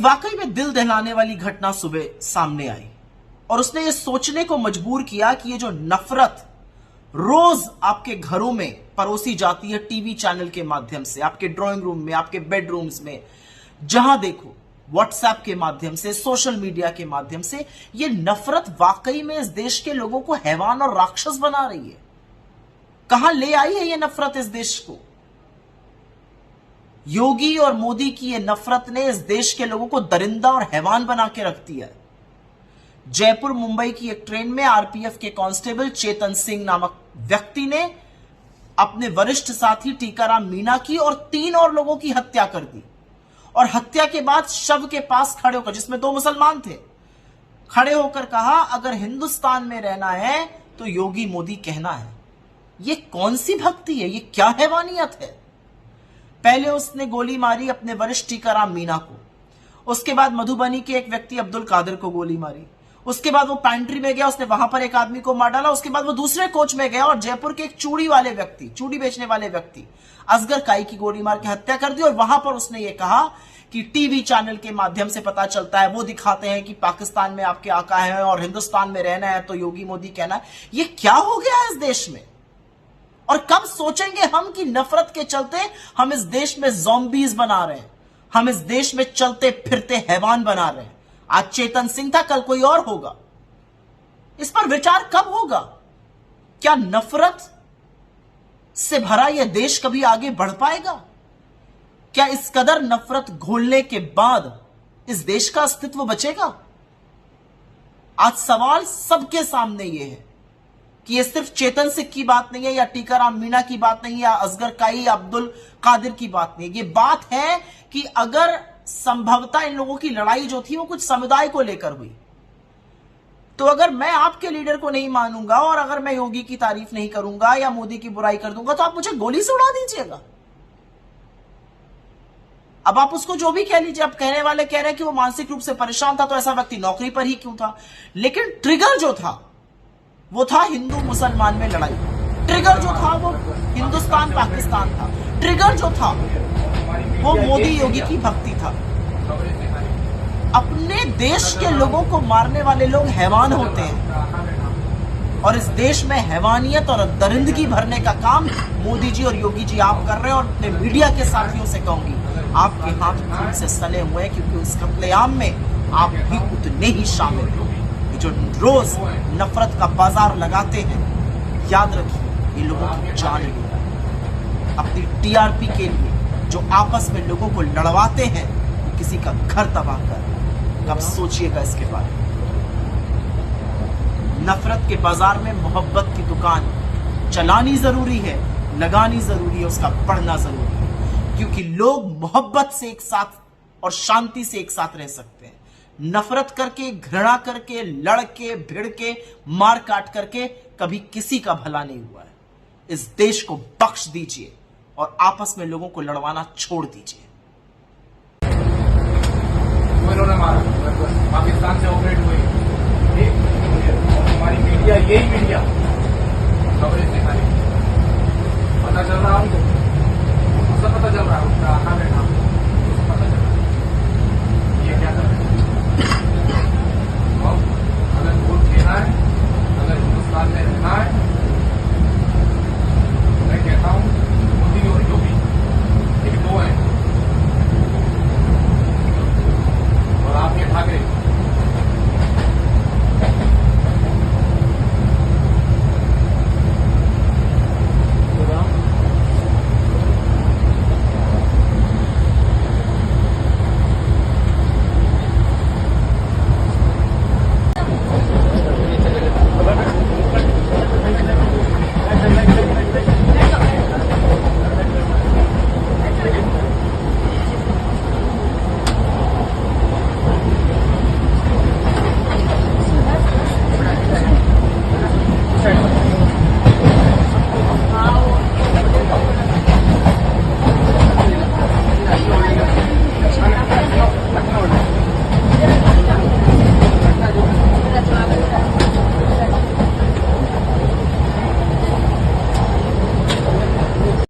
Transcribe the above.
वाकई में दिल दहलाने वाली घटना सुबह सामने आई और उसने ये सोचने को मजबूर किया कि ये जो नफरत रोज आपके घरों में परोसी जाती है, टीवी चैनल के माध्यम से, आपके ड्राइंग रूम में, आपके बेडरूम्स में, जहां देखो व्हाट्सएप के माध्यम से, सोशल मीडिया के माध्यम से, ये नफरत वाकई में इस देश के लोगों को हैवान और राक्षस बना रही है। कहां ले आई है ये नफरत इस देश को? योगी और मोदी की ये नफरत ने इस देश के लोगों को दरिंदा और हैवान बना के रख दिया है। जयपुर मुंबई की एक ट्रेन में आरपीएफ के कांस्टेबल चेतन सिंह नामक व्यक्ति ने अपने वरिष्ठ साथी टीकाराम मीणा की और 3 और लोगों की हत्या कर दी और हत्या के बाद शव के पास खड़े होकर, जिसमें 2 मुसलमान थे, खड़े होकर कहा अगर हिंदुस्तान में रहना है तो योगी मोदी कहना है। ये कौन सी भक्ति है? ये क्या हैवानियत है? पहले उसने गोली मारी अपने वरिष्ठ टीकाराम मीणा को, उसके बाद मधुबनी के एक व्यक्ति अब्दुल कादिर को गोली मारी, उसके बाद वो पैंट्री में गया, उसने वहां पर एक आदमी को मार डाला, उसके बाद वो दूसरे कोच में गया और जयपुर के एक चूड़ी बेचने वाले व्यक्ति असगर काई की गोली मार के हत्या कर दी। और वहां पर उसने ये कहा कि टीवी चैनल के माध्यम से पता चलता है, वो दिखाते हैं कि पाकिस्तान में आपके आका है और हिंदुस्तान में रहना है तो योगी मोदी कहना है। ये क्या हो गया है इस देश में? और कब सोचेंगे हम कि नफरत के चलते हम इस देश में ज़ॉम्बीज बना रहे हैं, हम इस देश में चलते फिरते हैवान बना रहे हैं। आज चेतन सिंह था, कल कोई और होगा। इस पर विचार कब होगा? क्या नफरत से भरा यह देश कभी आगे बढ़ पाएगा? क्या इस कदर नफरत घोलने के बाद इस देश का अस्तित्व बचेगा? आज सवाल सबके सामने यह है कि ये सिर्फ चेतन सिंह की बात नहीं है, या टीकाराम मीणा की बात नहीं है, या असगर काई या अब्दुल कादिर की बात नहीं है। ये बात है कि अगर संभवतः इन लोगों की लड़ाई जो थी वो कुछ समुदाय को लेकर हुई, तो अगर मैं आपके लीडर को नहीं मानूंगा और अगर मैं योगी की तारीफ नहीं करूंगा या मोदी की बुराई कर दूंगा तो आप मुझे गोली से उड़ा दीजिएगा। अब आप उसको जो भी कह लीजिए, आप कहने वाले कह रहे हैं कि वो मानसिक रूप से परेशान था तो ऐसा व्यक्ति नौकरी पर ही क्यों था, लेकिन ट्रिगर जो था वो था हिंदू मुसलमान में लड़ाई। ट्रिगर जो था वो हिंदुस्तान पाकिस्तान था। ट्रिगर जो था वो मोदी योगी की भक्ति था। अपने देश के लोगों को मारने वाले लोग हैवान होते हैं और इस देश में हैवानियत और दरिंदगी भरने का काम मोदी जी और योगी जी आप कर रहे हैं। और अपने मीडिया के साथियों से कहूंगी, आपके हाथ खून से सने हुए हैं क्योंकि उस कत्लेआम में आप भी उतने ही शामिल हो। जो रोज नफरत का बाजार लगाते हैं, याद रखिए ये लोगों की जान है। अपनी टीआरपी के लिए जो आपस में लोगों को लड़वाते हैं, किसी का घर तबाह कर, कब सोचिएगा इसके बारे में। नफरत के बाजार में मोहब्बत की दुकान चलानी जरूरी है, लगानी जरूरी है, उसका पढ़ना जरूरी है, क्योंकि लोग मोहब्बत से एक साथ और शांति से एक साथ रह सकते हैं। नफरत करके, घृणा करके, लड़ के, भिड़ के, मार काट करके कभी किसी का भला नहीं हुआ है। इस देश को बख्श दीजिए और आपस में लोगों को लड़वाना छोड़ दीजिए।